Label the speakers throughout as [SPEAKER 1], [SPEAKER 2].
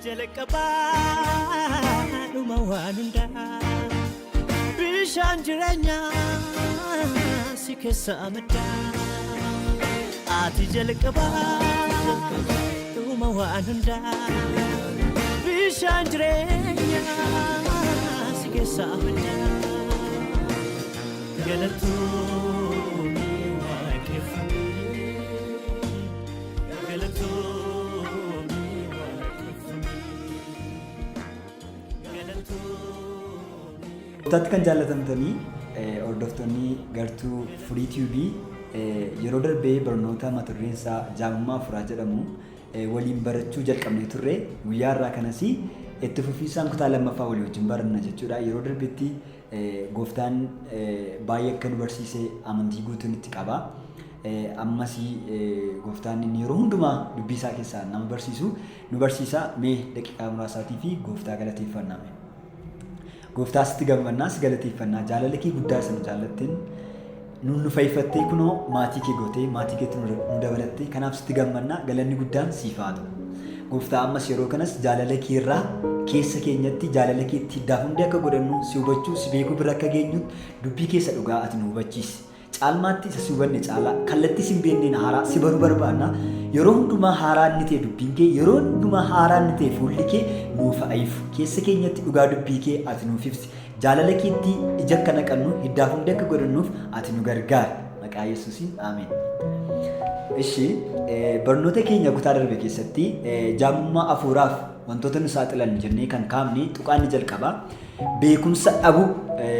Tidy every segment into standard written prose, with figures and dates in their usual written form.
[SPEAKER 1] jalqabaadhuma waan hundaa bishaan jireenyaa si keessa amaddaa ati jalqabaadhuma waan hundaa bishaan jireenyaa si keessa amaddaa galatoomii waaqeffamee galatoomii
[SPEAKER 2] Tati kan jaalatamtanii hordoftoonni gartuu Furii TV yeroo darbee barnoota mata dureen isaa Jaamummaa Hafuuraa jedhamu waliin barachuu jalqabnee turre guyyaa irraa kanas itti fufiisaan kutaa lammaffaa walii wajjin baranna jechuudha. Yeroo darbeetti gooftaan baay'ee akka nu barsiise amantii guutuun itti qaba. Ammas gooftaan inni yeroo hundumaa dubbii isaa keessaa nama barsiisu nu barsiisa. Mee daqiiqaa muraasaatii fi gooftaa galateeffannaa. Gooftaa sitti gammannaa si galateeffannaa jaalala kee guddaa isa nu jaallatteen nu fayyifattee kunoo maatii kee gootee maatii keetti nu dabalattee kanaaf sitti gammannaa galanni guddaan siif haa ta'u. Gooftaa ammas yeroo kanas jaalala kee irraa keessa keenyatti jaalala keetti hiddaaf hundi akka godhannu si hubachuu si beekuu bira akka geenyu dubbii keessa dhugaa ati nu hubachiisi. Caalmaatti isa si hubanne caalaa kallattii si hin beekneen haaraa si baruu barbaanna. Yeroo hundumaa haaraa inni ta'e dubbiin kee yeroo hundumaa haaraa inni ta'e fuulli kee nuuf ha'ifu keessa keenyatti dhugaa dubbii kee ati nuuf ibsi. Jaalala keetti ija akka naqannu hiddaaf hundi akka godhannuuf ati nu gargaari. Maqaa Yesuusiin Ameen. Ishi barnoota keenya kutaa darbe keessatti jaamummaa hafuuraaf wantoota nu saaxilan jennee kan kaafne tuqaan jalqaba beekumsa dhabu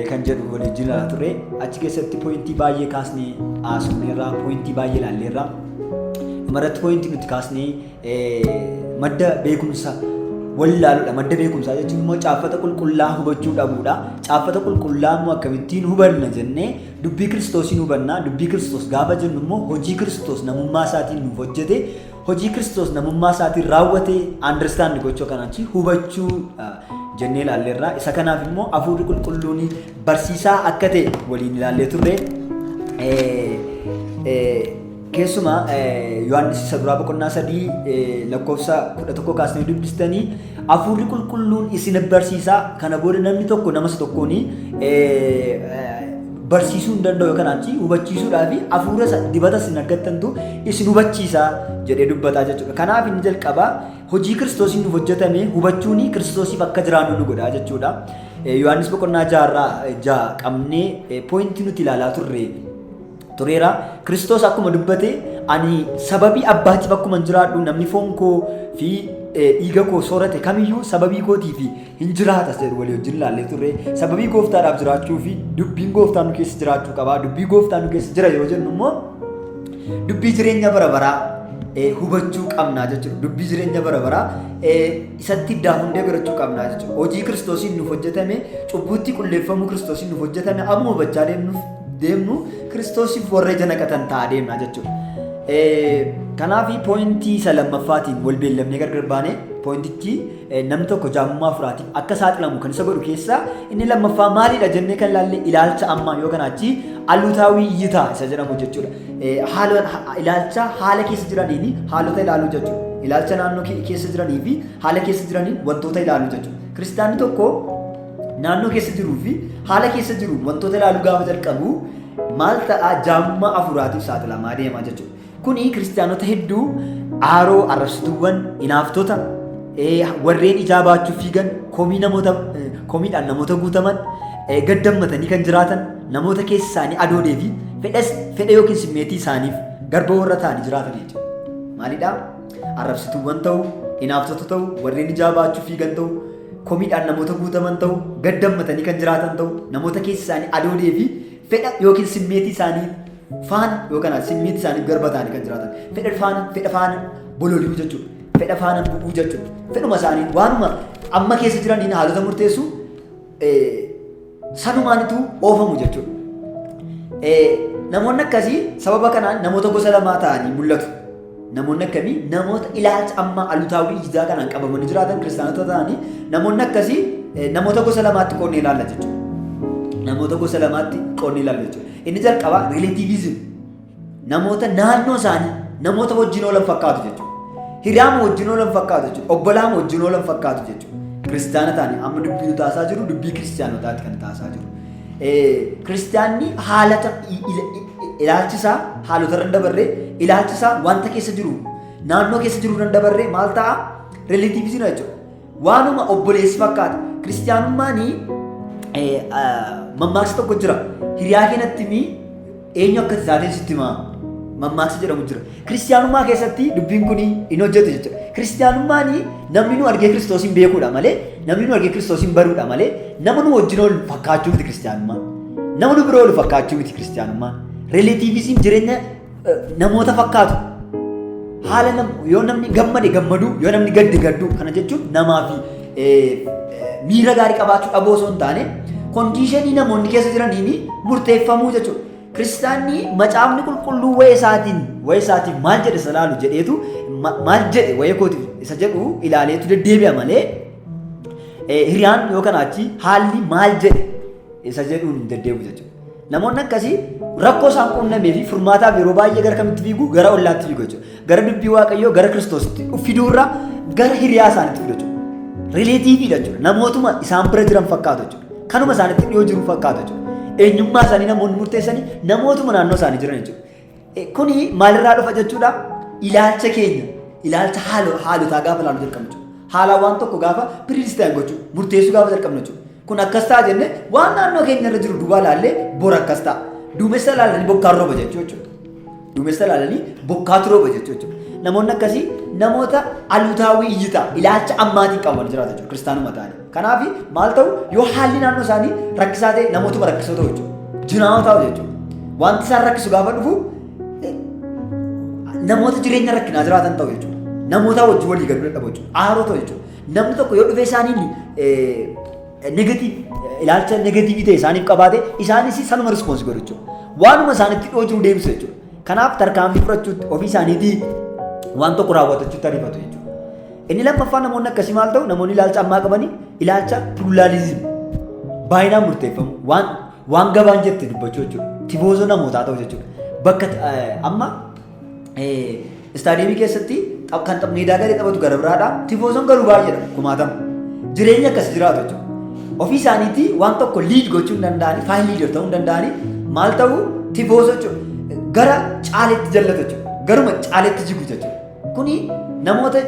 [SPEAKER 2] kan jedhu waliin ilaalaa turre achi keessatti poointii baay'ee kaasnee haasofneerraa poointii baay'ee ilaalleerraa dhumarratti poointii nuti kaasnee madda beekumsa wal ilaaluudha. Madda beekumsaa jechuun immoo caaffata qulqullaa hubachuu dhabuudha. Caaffata qulqullaa immoo akkamittiin hubanna jennee dubbii Kiristoosiin hubannaa. Dubbii Kiristoos gaafa jennu immoo hojii Kiristoos namummaa isaatiin nuuf hojjete hojii Kiristoos namummaa isaatiin raawwate understand gochuu kanaachi hubachuu jennee ilaalleerraa. Isa kanaaf immoo hafuurri qulqulluun barsiisaa akka ta'e waliin ilaallee turre. Keessumaa Yohaannis isa duraa boqonnaa 3 lakkoofsa 11 kaasnee dubbistanii hafuurri qulqulluun isin barsiisaa kana booda namni tokko nama isa tokkoon barsiisuu hin danda'u kanaachi hubachiisuudhaa fi hafuura dibata isin argattantu isin hubachiisaa jedhee dubbataa jechuudha. Kanaaf inni jalqabaa hojii Kiristoosiin nuuf hojjetame hubachuun Kiristoosiif akka jiraannu nu godhaa jechuudha. Yohaannis boqonnaa 6 qabnee poointii nuti ilaalaa tureera. Kiristoos akkuma dubbate ani sababii abbaatiif akkuma jiraadhu namni foon koo fi dhiiga koo soorate kamiyyuu sababii kootiif hin jiraata jedhu walii wajjin ilaallee turre. Sababii gooftaadhaaf jiraachuu fi dubbiin gooftaa nu keessa jiraachuu qaba. Dubbii gooftaa nu keessa jira yoo jennu immoo dubbii jireenya bara baraa hubachuu qabnaa jechuudha. Dubbii jireenya bara baraa isatti hiddaa hundee godhachuu qabnaa jechuudha. Hojii Kiristoosiin nuuf hojjetame cubbuutti qulleeffamuu Kiristoosiin nuuf hojjetame amma hubachaa deemnu Kiristoosiif warra ija naqatan ta'aa deemna jechuudha. Kanaaf poointii isa lammaffaatiin wal beellamnee gargar baane poointichi namni tokko jaamummaa hafuuraatiif akka saaxilamu kan isa godhu keessaa inni lammaffaa maalidha jennee kan ilaalle ilaalcha ammaa yoo kanaachi alutaawii iyyitaa isa jedhamu jechuudha. Ilaalcha haala keessa jiraniin haalota ilaaluu jechuudha. Ilaalcha naannoo keessa jiranii fi haala keessa jiraniin wantoota ilaaluu jechuudha. Kiristaanni tokko naannoo keessa jiruu fi haala keessa jiru wantoota ilaaluu gaafa jalqabu maal ta'a jaamummaa hafuuraatiif saaxilamaa deema jechuudha. Kuni kiristaanota hedduu aaroo arrabsituuwwan hinaaftota warreen ijaa baachuu fiigan komiidhaan namoota guutaman gaddammatanii kan jiraatan namoota keessa isaanii adoodee fi fedha yookiin simmeetii isaaniif garba warra ta'anii jiraatan jechuudha. Maalidhaa? Arrabsituuwwan ta'u, hinaaftota ta'u, warreen ijaa baachuu fiigan ta'u, komiidhaan namoota guutaman ta'u, gaddammatanii kan jiraatan ta'u, namoota keessa isaanii adoodee fi fedha yookiin simmeetii isaanii faana yookaan simmeetii isaanii garba ta'anii kan jiraatan. Fedha faana bololi'uu jechuudha. Fedha faana bu'uu jechuudha. Fedhuma isaanii waanuma amma keessa jiraniin haalota murteessu sanumaanitu oofamu jechuudha. Namoonni akkasii sababa kanaan namoota gosa lamaa ta'anii mul'atu. Namoonni akkamii namoota ilaalcha amma alutaawii ijaa kanaan qabamanii jiraatan kiristaanota ta'anii namoonni akkasii namoota gosa lamaatti qoodnee ilaalla jechuudha. Namoota gosa lamaatti qoodnee ilaalla jechuudha. Inni jalqabaa relativism namoota naannoo isaanii namoota wajjin oolan fakkaatu jechuudha. hiriyaama wajjin oolan fakkaatu jechuudha. Obbolaama wajjin oolan fakkaatu jechuudha. Kiristaana taane amma dubbii taasaa jiru dubbii kiristaanotaatti kan taasaa jiru. Kiristaanni haalata ilaalchisaa haalota irra dabarree ilaalchisaa wanta keessa jiru naannoo keessa jiru irra dabarree maal ta'a relatiivizii jechuudha. Waanuma obboleessi fakkaata. Kiristaanummaanii mammaaksa tokko jira. Hiriyaa keenatti eenyu akka taateen sitti himaa mammaaksa jedhamu jira. Kiristaanummaa keessatti dubbiin kun hin hojjetu jechuudha. Kiristaanummaanii namni nu argee Kiristoosin beekuudha malee namni nu argee Kiristoosin baruudha malee nama nu wajjin ol fakkaachuu miti kiristaanummaan. Nama nu biroo ol fakkaachuu miti kiristaanummaan. Relatiivizim jireenya namoota fakkaatu. Haala yoo namni gammade gammadu yoo namni gadde gaddu kana jechuun namaa fi miira gaarii qabaachuu dhaboo osoo hin taane kondiishinii namoonni keessa jiraniin murteeffamuu jechuudha. Kiristaanni macaafni qulqulluu waa'ee isaatiin maal jedhe isa laalu jedheetu maal jedhe waa'ee kootiif isa jedhu ilaaleetu deddeebi'a malee hiriyaan yoo kanaachi haalli maal jedhe isa jedhuun hin deddeebi'u jechuudha. Namoonni akkasii rakkoo isaan quunnamee fi furmaataaf yeroo baay'ee gara kamitti fiigu gara ollaatti fiigu jechuudha. Gara dubbii Waaqayyoo gara Kiristoositti fiduurra gara hiriyaa isaaniitti fidu jechuudha. Rileetiiviidha jechuudha. Namootuma isaan bira jiran fakkaatu jechuudha. Kanuma isaanitti dhiyoo jiru fakkaatu jechuudha. Eenyummaa isaanii namoonni murteessanii namootuma naannoo isaanii jiran jechuudha. Kuni maalirraa dhufa jechuudha? Ilaalcha keenya, ilaalcha haalotaa gaafa ilaalu jalqabna jechuudha. Haala waan tokko gaafa piriistaan gochuu, murteessuu gaafa jalqabna jechuudha. Kun akkas ta'a jenne waan naannoo keenya irra jiru duubaa ilaallee bor akkas ta'a. Duumessa ilaalanii bokkaan rooba jechuudha. Duumessa ilaalanii bokkaatu rooba jechuudha. Namoonni akkasii namoota alutaawii iyyitaa ilaalcha ammaatiin qaban jiraatu jechuudha. Kiristaanuma ta'anii. Kanaaf maal ta'u yoo haalli naannoo isaanii rakkisaa ta'e namootuma rakkisoo ta'u jechuudha. Jinaawaa ta'u jechuudha. Wanti isaan rakkisu gaafa dhufu namoota jireenya rakkinaa jiraatan ta'u jechuudha. Namoota wajjin walii galuu dadhabu jechuudha. Aaroo ta'u jechuudha. Namni tokko yoo dhufee isaaniin ilaalcha negatiivii ta'e isaaniif qabaate isaanis sanuma rispoonsi godhu jechuudha. Waanuma isaanitti dhiyoo jiru deebisu jechuudha. Kanaaf tarkaanfii fudhachuutti ofii isaaniitii waan tokko raawwatachuutti ariifatu jechuudha. Inni lammaffaan namoonni akkasii maal ta'u namoonni ilaalcha ammaa qabanii ilaalcha pluralizim baay'inaan murteeffamu waan gabaan jette dubbachuu jechuudha. Tifoozoo namootaa ta'u jechuudha. Bakka amma istaadiyeemii keessatti kan meedaa gadee taphatu gara biraadha. Tifoozoon garuu baay'eedha kumaatama. Jireenya akkasii jiraatu jechuudha. Ofii isaaniitii waan tokko liid gochuu hin danda'anii faayil liidar ta'uu hin danda'anii maal ta'u tifoozoo jechuudha. Gara caaleetti jallatu jechuudha. Garuma caaleetti jigu jechuudha. Kuni namoota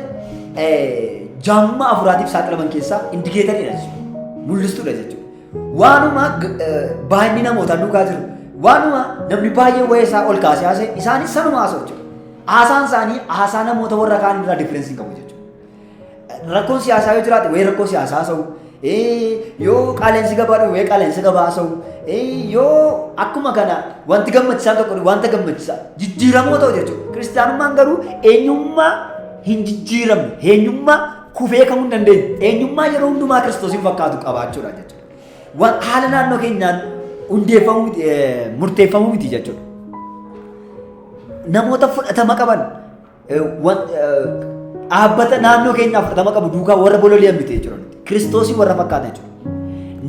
[SPEAKER 2] jaamummaa hafuuraatiif saaxilaman keessaa indikeetariidha jechuudha. Mul'istuudha jechuudha. Waanuma baay'inni namootaa duukaa jiru. Waanuma namni baay'ee waa'ee isaa ol kaasee haasa'e isaanis sanuma haasa'u jechuudha. Haasaan isaanii haasaa namoota warra kaan irraa difireensii qabu jechuudha. Rakkoon siyaasaa yoo jiraate wayii rakkoo siyaasaa haasa'u. Yoo qaaleensi gabaa dhufe wayii qaaleensi gabaa haasa'u. Yoo akkuma kana wanti gammachiisaan tokko wanta gammachiisaa jijjiiramoo ta'u jechuudha. Kiristaanummaan garuu eenyummaa hin jijjiiramne, eenyummaa kufee kamuu hin dandeenye, eenyummaa yeroo hundumaa Kiristoosin fakkaatu qabaachuudha jechuudha. Haala naannoo keenyaan murteeffamuu miti jechuudha. Namoota fudhatama qaban dhaabbata naannoo keenyaa fudhatama qabu duukaa warra bololi'an miti jechuudha. Kiristoosin warra fakkaata jechuudha.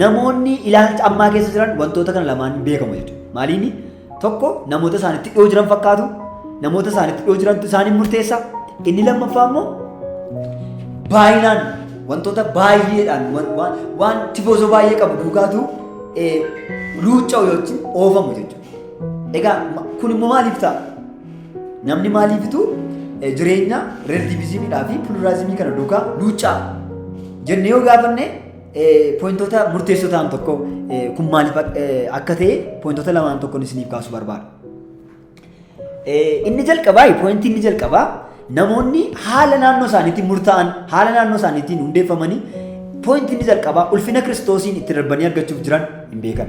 [SPEAKER 2] Namoonni ilaalcha ammaa keessa jiran wantoota kana lamaan beekamu jechuudha. Maaliini tokko namoota isaanitti dhiyoo jiran fakkaatu, namoota isaanitti dhiyoo jirantu isaaniin murteessa. Inni lammaffaa immoo baay'inaan wantoota baay'eedhaan waan tifoozoo baay'ee qabu duukaatu luucca'u yookiin oofamu jechuudha. Egaa kun immoo maaliif ta'a? Namni maaliifitu jireenya relatiivizimiidhaa fi pluralizimii kana duukaa luuccaa jennee yoo gaafanne pointoota murteessoo ta'an tokko kun maaliif akka ta'e pointoota lamaan tokkoon isiniif kaasuu barbaada. Inni jalqabaa namoonni haala naannoo isaaniitiin murtaa'an haala naannoo isaaniitiin hundeeffamanii pointii inni jalqabaa ulfina Kiristoosiin itti darbanii argachuuf jiran hin beekan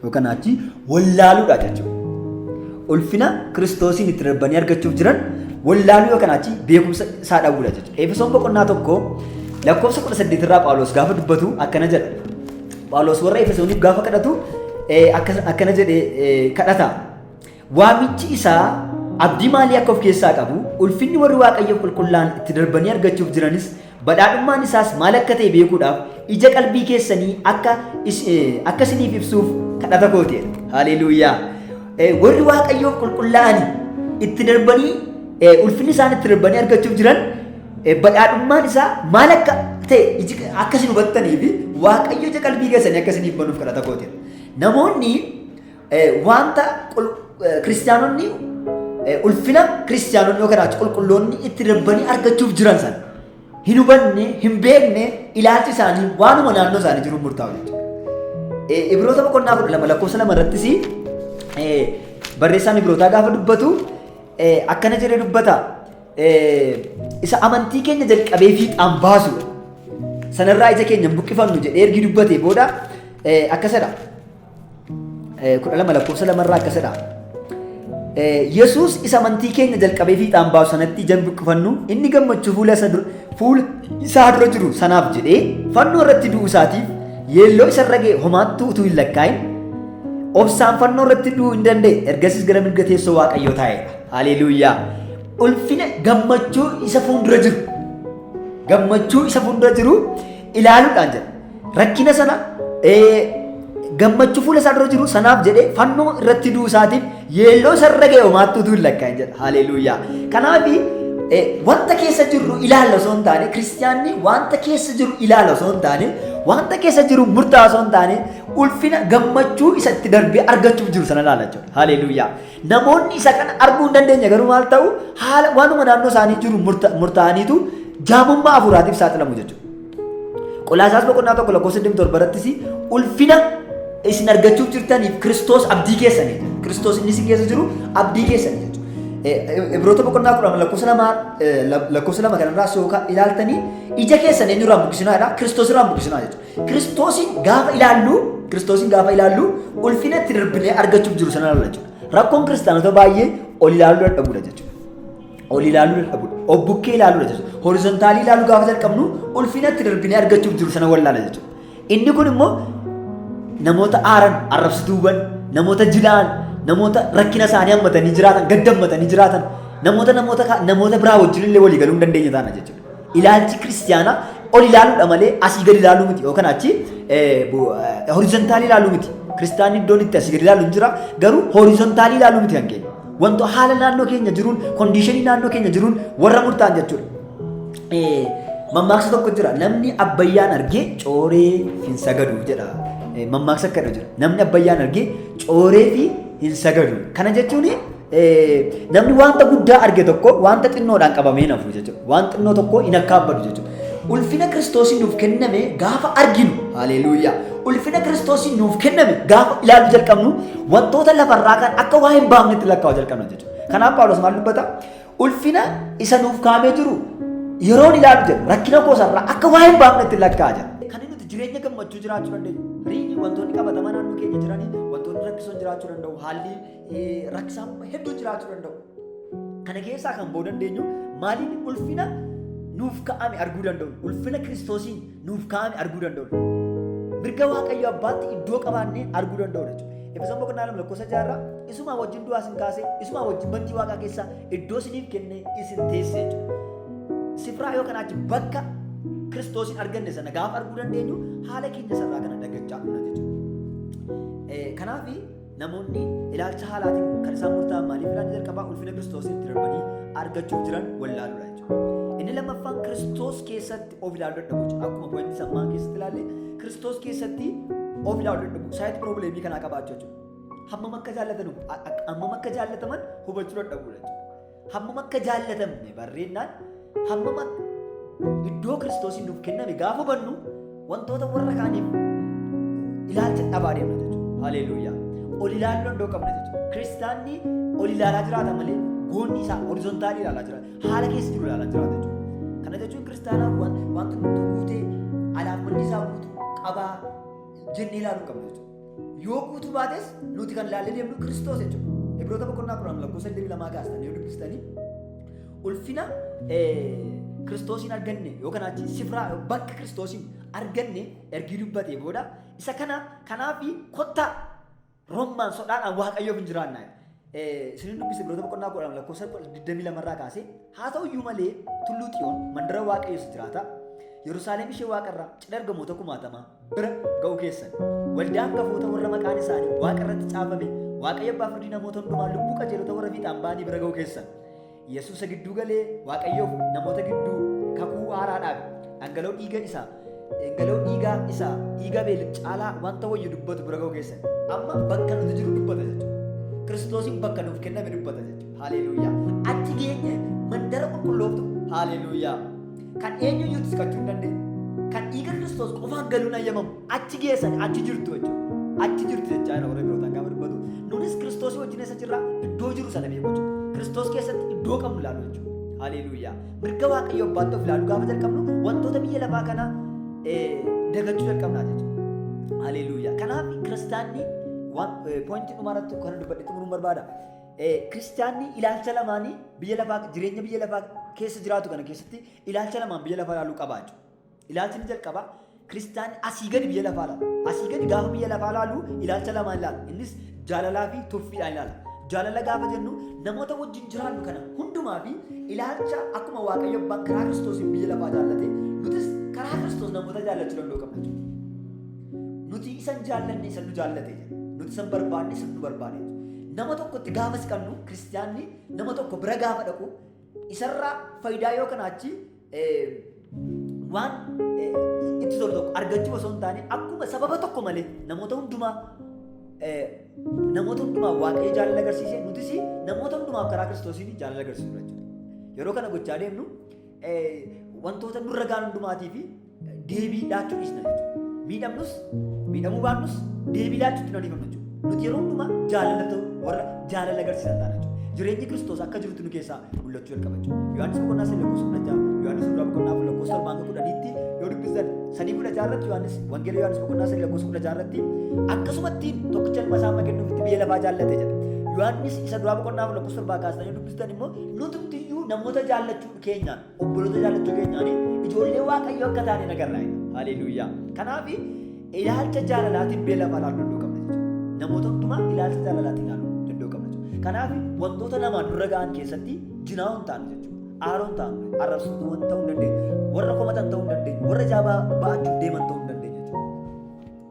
[SPEAKER 2] yookaan achi wallaaluudha jechuudha. Ulfina Kiristoosiin itti darbanii argachuuf jiran wallaaluu yookaan achi beekumsa isaa dhabuudha jechuudha. Efesoon boqonnaa tokko lakkoofsa 18 irraa Phaawulos gaafa dubbatu akkana jedha. Phaawulos warra Efesooniif gaafa kadhatu akkana jedhee kadhata. Waamichi isaa abdii maalii akka of keessaa qabu ulfinni warri Waaqayyo qulqullaan itti darbanii argachuuf jiranis badhaadhummaan isaas maal akka ta'e beekuudhaaf ija qalbii keessanii akka isiniif ibsuuf kadhata kooti. Haleluuyaa. Warri Waaqayyoof qulqullaa'anii itti darbanii ulfinni isaan itti darbanii argachuuf jiran badhaadhummaan isaa maal akka ta'e akkasiin hubattanii fi Waaqayyo ija qalbii keessanii akkasiin banuuf kadhata goote. Namoonni wanta kiristaanonni ulfina kiristaanonni yookaan qulqulloonni itti darbanii argachuuf jiran sana hin hubanne hin beekne ilaalchi isaanii waanuma naannoo isaanii jiru murtaa'u jechuudha. Ibroota boqonnaa 12 lakkoofsa 2 irrattis barreessaan Ibrootaa gaafa dubbatu akkana jedhee dubbata. Isa amantii keenya jalqabee fiixaan baasu sanarraa ija keenya buqqifannu jedhee ergi dubbatee booda akkasidha. 12 lakkoofsa 2 irraa akkasidha. Yesuus isa amantii keenya jalqabee fiixaan baasu sanatti ija buqqifannu inni gammachuu fuula isaa dura jiru sanaaf jedhee fannoo irratti du'uu isaatiif yeelloo isarra ga'e homaattuu utuu hin lakkaa'in obsaan fannoo irratti du'uu hin danda'e ergasiis gara mirga teessoo Waaqayyoo taa'eedha. Haleluuyaa! Ulfina gammachuu isa fuuldura jiru ilaaluudhaan jedha. Rakkina sana gammachuu fuula isaa dura jiru sanaaf jedhee fannoo irratti du'uu isaatiif yeelloo isarra ga'e homaattuu utuu hin lakkaa'in jedha. Haleluuyaa! Kanaaf wanta keessa jiru ilaalla osoo hin taane kiristaanni wanta keessa jiru ilaalla osoo hin taane wanta keessa jiru murtaa osoo hin taane ulfina gammachuu isa itti darbee argachuuf jiru sana ilaalla jechuudha. Haleluuyaa! Namoonni isa kana arguu hin dandeenye garuu maal ta'u haala waanuma naannoo isaanii jiru murtaa'aniitu jaamummaa hafuuraatiif saaxilamu jechuudha. Qolaasaas boqonnaa 1 lakkoofsa 27 irrattis ulfina isin argachuuf jirtaniif Kiristoos abdii keessanii Kiristoos inni isin keessa jiru abdii keessanii jechuudha. Ibroota boqonnaa 10 lakkoofsa 2 kanarraa sooka ilaaltanii ija keessan eenyurraa buqqisinaa jedha Kiristoos irraa buqqisinaa jechuudha. Kiristoosin gaafa ilaallu ulfina itti darbinee argachuuf jiru sana ilaalla jechuudha. Rakkoon kiristaanota baay'ee ol ilaaluu dadhabuudha jechuudha. Ol ilaaluu dadhabuudha. Obbukkee ilaaluudha jechuudha. Horizontaalii ilaaluu gaafa jalqabnu ulfina itti darbinee argachuuf jiru sana wallaala jechuudha. Inni kun immoo namoota aaran arrabsituuwwan namoota jilaan namoota rakkina isaanii hammatanii jiraatan gadda hammatanii jiraatan namoota biraa wajjin illee walii galuu hin dandeenye taana jechuudha. Ilaalchi kiristaanaa ol ilaaluudha malee asii gadi ilaaluu miti yookaan achi horizontaalii ilaaluu miti. Kiristaanni iddoon itti asii gadi ilaalu hin jira garuu horizontaalii ilaaluu miti kan keenya. Wanto haala naannoo keenya jiruun kondiishinii naannoo keenya jiruun warra murtaa'an jechuudha. Mammaaksa tokko jira namni abbayyaan argee cooree hin sagadu jedha. Mammaaksa akkana jira namni abbayyaan argee cooree fi hin sagadu. Kana jechuun namni wanta guddaa arge tokko wanta xinnoodhaan qabamee nafu jechuudha. Wanta xinnoo tokko hin akkaabbatu jechuudha. Ulfina Kiristoosiin nuuf kenname gaafa arginu haleluuyaa. Ulfina Kiristoosiin nuuf kenname gaafa ilaaluu jalqabnu wantoota lafarraa kan akka waa hin baafnetti lakkaa'uu jalqabna jechuudha. Kanaaf Phaawulos maal dubbata? Ulfina isa nuuf kaamee jiru yeroon ilaalu jedhu rakkina koosarraa akka waa hin baafnetti lakkaa'a jedha. Kan nuti jireenya gammachuu jiraachuu dandeenyu. Riini wantoonni qabatamaa naannoo keenya jiranii wantoonni rakkisoon jiraachuu danda'u. Haalli rakkisaan hedduu jiraachuu danda'u. Kana keessaa kan ba'uu dandeenyu maaliin ulfina nuuf kaa'ame arguu danda'u. Ulfina Kiristoosiin nuuf kaa'ame arguu danda'u. Mirga Waaqayyo Abbaatti iddoo qabaannee arguu danda'u jechuudha. Efesoon boqonnaa 2 lakkoofsa 6 isuma wajjin du'aa isin kaasee isuma wajjin bantii Waaqaa keessaa iddoo isiniif kennee isin teessee jechuudha. Sifraa yookaan achi bakka Kiristoosin arganne sana gaafa arguu dandeenyu haala keenya sarraa kana daggachaa dhufna jechuudha. Kanaaf namoonni ilaalcha haalaatiin kan isaan murtaa'an maaliif ilaalcha jalqabaa ulfina Kiristoosiin itti darbanii argachuuf jiran wallaaluudha jechuudha. Inni lammaffaan Kiristoos keessatti of ilaaluu dadhabu akkuma pointii sammaa keessatti ilaalle Kiristoos keessatti of ilaaluu dadhabu saayitii piroobileemii kanaa qabaachuu jechuudha. Hammam akka jaallataman hubachuu dadhabuudha jechuudha. Hammam akka jaallatamne barreennaan hammam iddoo Kiristoosiin nuuf kenname gaafa hubannu wantoota warra kaaniif ilaalcha dhabaa deemna jechuudha. Haleluuyaa. Ol ilaaluu danda'uu qabna jechuudha. Kiristaanni ol ilaalaa jiraata malee goonni isaa horizontaalii ilaalaa jiraata. Haala keessa jiru ilaalaa jiraata jechuudha. Kana jechuun kiristaanaan wanta nuti guutee alaabmanni isaa guutuu qabaa jennee ilaaluu qabna jechuudha. Yoo guutuu baates nuti kan ilaallee deemnu Kiristoos jechuudha. Ibroota boqonnaa 10 lakkoofsa 22 kaastanii yoo dubbistanii ulfina Kiristoosiin arganne yookaan achi sifraa bakka Kiristoosiin arganne ergii dubbatee booda isa kanaaf kottaa rommaan sodaadhaan Waaqayyoof hin jiraannaa. Isiniin dubbise Ibroota boqonnaa 10 lakkoofsa 22 irraa kaasee haa ta'u iyyuu malee tulluu Xiyoon mandara Waaqayyoos jiraata. Yerusaalem ishee Waaqarraa cidha ergamoota 60 bira ga'u keessan waldaan gafoota warra maqaan isaanii Waaqarratti caafame Waaqayyo abbaa firdii namoota hundumaa lubbuu qajeelota warra fiixaan ba'anii bira ga'u keessan Yesuusa gidduu galee Waaqayyoof namoota gidduu kakuu haaraadhaaf dhangala'oo dhiiga isaa dhiiga beelli caalaa wanta wayyu dubbatu bira ga'u keessan amma bakka nuti jiru dubbata jechuudha. Kiristoosiin bakka nuuf kenname dubbata jechuudha. Haleluuyaa. Achi geenye mandara qulqullooftu haleluuyaa. Kan eenyuyyuu xiqqachuu hin dandeenye. Kan dhiiga Kiristoos qofaan galuun ayyamamu achi geessan achi jirtu jechuudha. Achi jirtu jechaa jira warra birootaan gaafa dubbatu. Nunis Kiristoosii wajjin eessa jirra iddoo jiru sana beeku jechuudha. Kiristoos keessatti iddoo qabnu ilaalu jechuudha. Haleluuyaa. Mirga Waaqayyo abbaatti of ilaaluu gaafa jalqabnu wantoota biyya lafaa kana dagachuu jalqabnaa jechuudha. Haleluuyaa. Kanaaf kiristaanni pointii dhumaarratti kana dubbadhe xumuruun barbaada. Kiristaanni ilaalcha lamaanii biyya lafaa jireenya biyya lafaa keessa jiraatu kana keessatti ilaalcha lamaan biyya lafaa ilaaluu qabaa jechuudha. Ilaalchi ni jalqaba. Kiristaanni asii gadi biyya lafaa ilaala. Asii gadi gaafa biyya lafaa ilaalu ilaalcha lamaan ilaala. Innis jaalalaa fi tuffiidhaan ilaala. Jaalala gaafa jennu namoota wajjin jiraannu kana hundumaa fi ilaalcha akkuma Waaqayyo abbaan karaa Kiristoosiin biyya lafaa jaallate nutis karaa Kiristoos namoota jaallachuu danda'u qabna jechuudha. Nuti isan jaallanne isan nu jaallate jechuudha. Nuti isan barbaanne isan nu barbaade jechuudha. Nama tokkotti gaafa siqannu kiristaanni nama tokko bira gaafa dhaqu isarraa faayidaa yoo kanaachi waan itti tolu tokko argachuu osoo hin taane akkuma sababa tokko malee namoota hundumaa Waaqayyo jaalala agarsiisee nutis namoota hundumaaf karaa Kiristoosiin jaalala agarsiisuu jechuudha. Yeroo kana gochaa deemnu wantoota nurra gahan hundumaatii fi deebii laachuu dhiisna jechuudha. Miidhamnus miidhamuu baannus deebii laachuutti nu dhiifamna jechuudha. Nuti yeroo hundumaa warra jaalala agarsiisan taana jechuudha. Jireenyi Kiristoos akka jirutti nu keessaa mul'achuu jalqaba jechuudha. Yohaannis boqonnaa 3:16, Yohaannis boqonnaa 4:10 yoo dubbisan 3:16 irratti wangeela Yohaannis boqonnaa 3:16 irratti akkasumatti tokkicha ilma isaa kennuufitti biyya lafaa jaallate jedha. Yohaannis isa duraa boqonnaa 4:7 kaasanii dubbistan immoo nutumtiyyuu namoota jaallachuu keenyaan obboloota jaallachuu keenyaan ijoollee Waaqayyo akka taane nagarraa. Haleluuyaa. Kanaaf ilaalcha jaalalaatiin biyya lafaa ilaaluu danda'u qabna jechuudha. Namoota hundumaa ilaalcha jaalalaatiin ilaaluu danda'u qabna jechuudha. Kanaaf wantoota namaan nurra ga'an keessatti jinaa hin taanu jechuudha. Aaroo hin taanu, arrabsootuu ta'uu hin dandeenye, warra komatan ta'uu hin dandeenye, warra jaabaa ba'achuuf deeman ta'uu hin dandeenye jechuudha.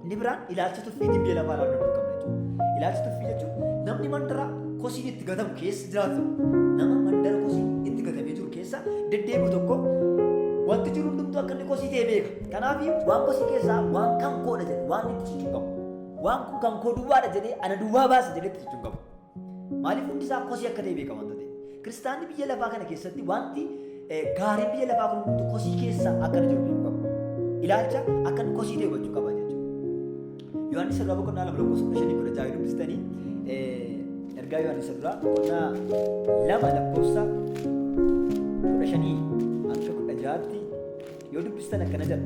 [SPEAKER 2] Inni biraan ilaalcha tuffiitiin biyya lafaa ilaaluu danda'u qabna jechuudha. Ilaalcha tuffii jechuun namni mandara kosiin itti gatamu keessa jiraatu nama mandara kosiin itti gatamee jiru keessa deddeebi'u tokko wanti jiru hundumtuu akka inni kosii ta'e beeka. Kanaaf waan kosii keessaa waan kan koodha jedhe waan itti cichuu qabu. Waan kun kan koo duwwaadha jedhee ana duwwaa baasa jedhee itti cichuu qabu. Maaliif hundi isaa kosii akka ta'e beeka wanta ta'e. Kiristaanni biyya lafaa kana keessatti wanti gaariin biyya lafaa kun hundumtuu kosii keessa akka inni jiru beekuu qabu. Ilaalcha akka inni kosii ta'e hubachuu qaba jechuudha. Yohaannis irraa boqonnaa 2:5 dubbistanii ergaa Yohaannis irraa boqonnaa 2:15-16 yoo dubbistan akkana jedha.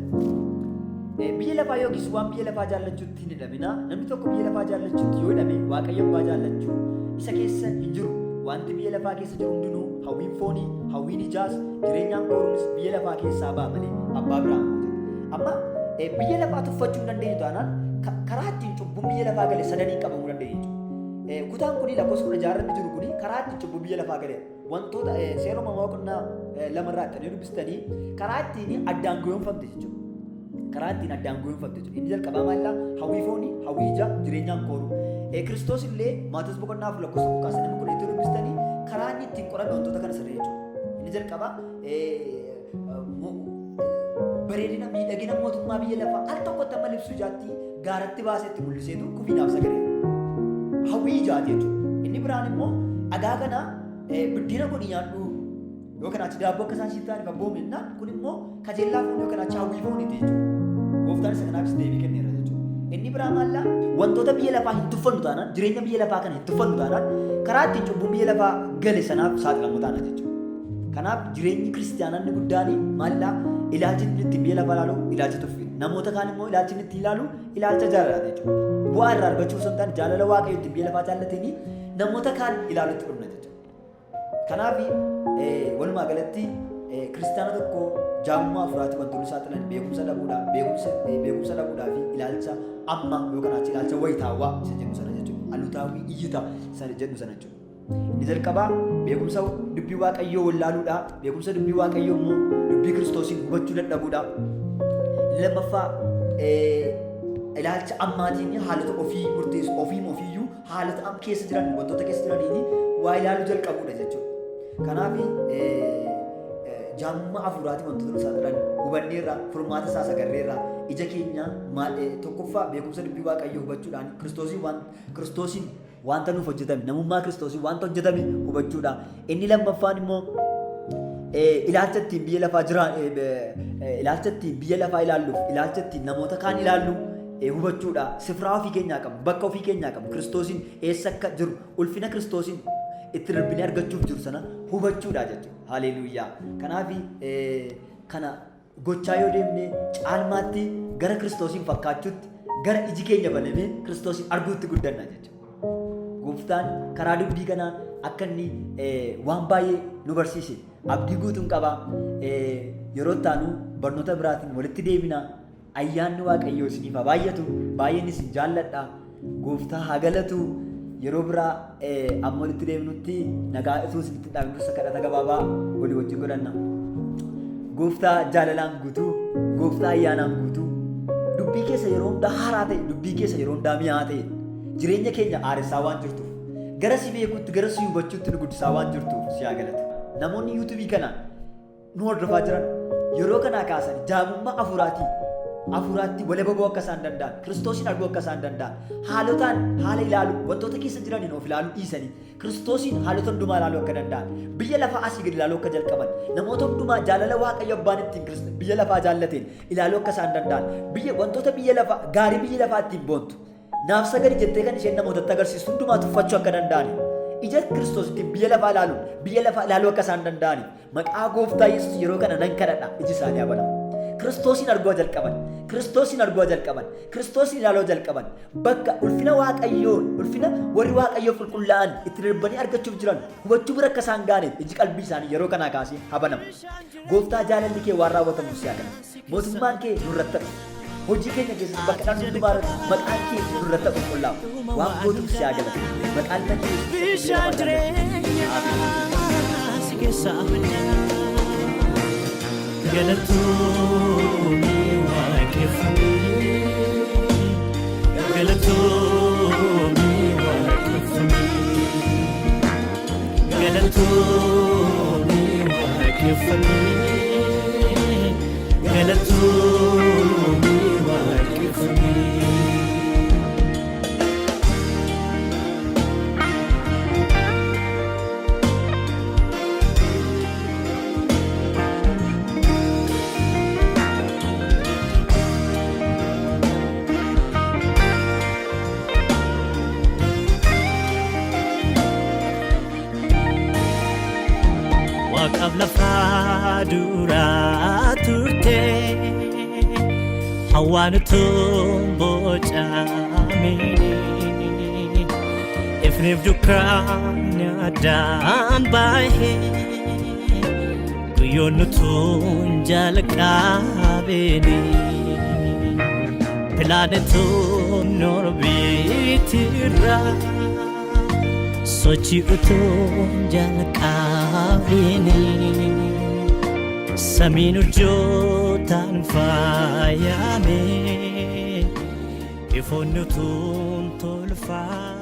[SPEAKER 2] Biyya lafaa yookiis waan biyya lafaa jaallachuutti hin hidhaminaa. Namni tokko biyya lafaa jaallachuutti yoo hidhame Waaqayyo abbaa jaallachuu isa keessa hin jiru. Wanti biyya lafaa keessa jiru hundinuu hawwiin foonii, hawwiin ijaas, jireenyaan kooruunis biyya lafaa keessaa ba'a malee abbaa biraan bu'u. Amma biyya lafaa tuffachuu hin dandeenyu taanaan karaa ittiin cubbuun biyya lafaa galee sadanii qabamuu dandeenya jechuudha. Kutaan kuni lakkoofsa 16 jiru kuni karaa ittiin cubbuun biyya lafaa galee wantoota seera uumamaa boqonnaa 2 irraa itti dubbistanii karaa ittiin addaan goyoonfamte jechuudha. Karaa ittiin addaan goyoonfamte jechuudha. Inni jalqabaa maallaa hawwii foonii, hawwii ijaa, jireenyaan kooru. Kiristoos illee Maatiyos boqonnaa 4 lakkoofsa 13 dubbistanii karaa inni ittiin qorame wantoota kana sirrii jechuudha. Inni jalqabaa bareedina miidhagina mootummaa biyya lafaa al tokkotti amma libsuu ijaatti gaaratti baasetti mul'iseetu kufiinaaf sagalee hawwii ijaati jechuudha. Inni biraan immoo dhagaa kana buddeena godhi nyaadhu yookaan achi daabboo akka isaan shiittaaniif abboominaan kun immoo kajeellaa foon yookaan achi hawwii fooniiti jechuudha. Gooftaan isa kanaafis deebii kenneera jechuudha. Inni biraa maallaa wantoota biyya lafaa hin tuffannu taanaan jireenya biyya lafaa kana hin tuffannu taanaan karaa ittiin cubbuun biyya lafaa gale sanaaf saaxilamu taana jechuudha. Kanaaf jireenyi kiristaanaa inni guddaan maallaa ilaalchi inni ittiin biyya lafaa ilaalu ilaalcha tuffii. Namoota kaan immoo ilaalchi inni ittiin ilaalu ilaalcha jaalalaati jechuudha. Bu'aa irraa argachuu osoo hin taane jaalala Waaqayyo ittiin biyya lafaa jaallatanii namoota kaan ilaalutti dhufna jechuudha. Kanaaf walumaa galatti kiristaana tokko jaamummaa afuraatti wantoonni saaxilan beekumsa dhabuudhaa fi ilaalcha amma yookaan achi ilaalcha wayitaawwaa isa jennu sana jechuudha. Alutaawwii iyyita isa jennu sana jechuudha. Inni jalqabaa beekumsa dubbii Waaqayyoo wallaaluudha. Beekumsa dubbii Waaqayyoo immoo dubbii Kiristoosiin hubachuu dadhabuudha. Lammaffaa ilaalcha ammaatiin haalota ofii murteessu ofiiyyuu haalota keessa jiran wantoota keessa jiraniin waa ilaaluu jalqabuudha jechuudha. Kanaaf jaamummaa hafuuraatiin wantoota nu saaxilan hubanneerra furmaata isaa sagarreerra ija keenya tokkoffaa beekumsa dubbii waaqayyoo hubachuudhaan kiristoosiin wanta nuuf hojjetame namummaa kiristoosiin wanta hojjetame hubachuudha. Inni lammaffaan immoo ilaalcha ittiin biyya lafaa jiraan ilaalcha ittiin biyya lafaa ilaalluuf ilaalcha ittiin namoota kaan ilaallu hubachuudha. Sifraa ofii keenyaa qabnu bakka ofii keenyaa qabnu kiristoosiin eessa akka jiru ulfina kiristoosiin itti darbinee argachuuf jiru sana hubachuudha jechuudha. Haleluuyaa. Kanaaf kana gochaa yoo deemne caalmaatti gara kiristoosiin fakkaachuutti gara iji keenya banamee kiristoosiin arguutti guddanna jechuudha. Gooftaan karaa dubbii kanaa akka inni waan baay'ee nu barsiise abdii guutuun qaba. Yeroo taanu barnoota biraatiin walitti deebina. Ayyaanni Waaqayyoo isiniif haa baay'atu. Baay'een isin jaalladha. Gooftaa haa galatu. Yeroo biraa amma walitti deebinutti nagaa utuu isinitti dhaabnu dursa kadhata gabaabaa walii wajjin godhanna. Gooftaa jaalalaan guutuu, gooftaa ayyaanaan guutuu, dubbii keessa yeroo hundaa haaraa ta'e, dubbii keessa yeroo hundaa mi'aa ta'e, jireenya keenya aaressaa waan jirtuuf, gara si beekuutti, gara si hubachuutti nu guddisaa waan jirtuuf si haa galatu. Namoonni yuutuubii kana nu hordofaa jiran yeroo kanaa kaasan jaamummaa hafuuraatti wala baboo akka isaan danda'an, kiristoosiin arguu akka isaan danda'an, haalotaan haala ilaalu wantoota keessa jiraniin of ilaaluu dhiisanii kiristoosiin haalota hundumaa ilaaluu akka danda'an, biyya lafaa asii gadi ilaaluu akka jalqaban, namoota hundumaa jaalala Waaqayyo Abbaan ittiin biyya lafaa jaallateen ilaaluu akka isaan danda'an, wantoota biyya lafaa gaarii biyya lafaa ittiin boontu naaf sagadi jettee kan isheen namootatti agarsiistu hundumaa tuffachuu akka danda'an, ija Kiristoos ittiin biyya lafaa ilaaluu akka isaan danda'an maqaa Gooftaa Yesuus yeroo kana nan kadhadha iji isaanii abanamu. Kiristoosiin arguu jalqaban, kiristoosiin arguu jalqaban, kiristoosiin ilaaluu jalqaban, bakka ulfina Waaqayyoon, ulfina warri Waaqayyoo qulqullaa'an itti darbanii argachuuf jiran hubachuu bira akka isaan gaaneef iji qalbii isaanii yeroo kanaa kaasee habanamu. Gooftaa jaalalli kee waan raawwatamuuf si haa galatu. Mootummaan kee nurratti ta'u. Hojii keenya keessatti bakka dhaan hundumaa irratti maqaan kee nurratti qulqullaa'u. Waan gootuuf si haa galatu. Maqaan kee
[SPEAKER 1] bishaan jireenyaa si keessaa Galatooni waaqeffamee, galatooni waaqeffamee, galatooni waaqeffamee, galatooni waaqeffamee. Waaqaaf lafaa duraa turte hawaan utuu bocamee ifniif dukkaanni addaan baay'ee guyyoonni utuu jalqabeen pilaanetuun orbiitirra sochii utuu jalqabeen samiin urjootaan faayame ifoonni utuu tolfaa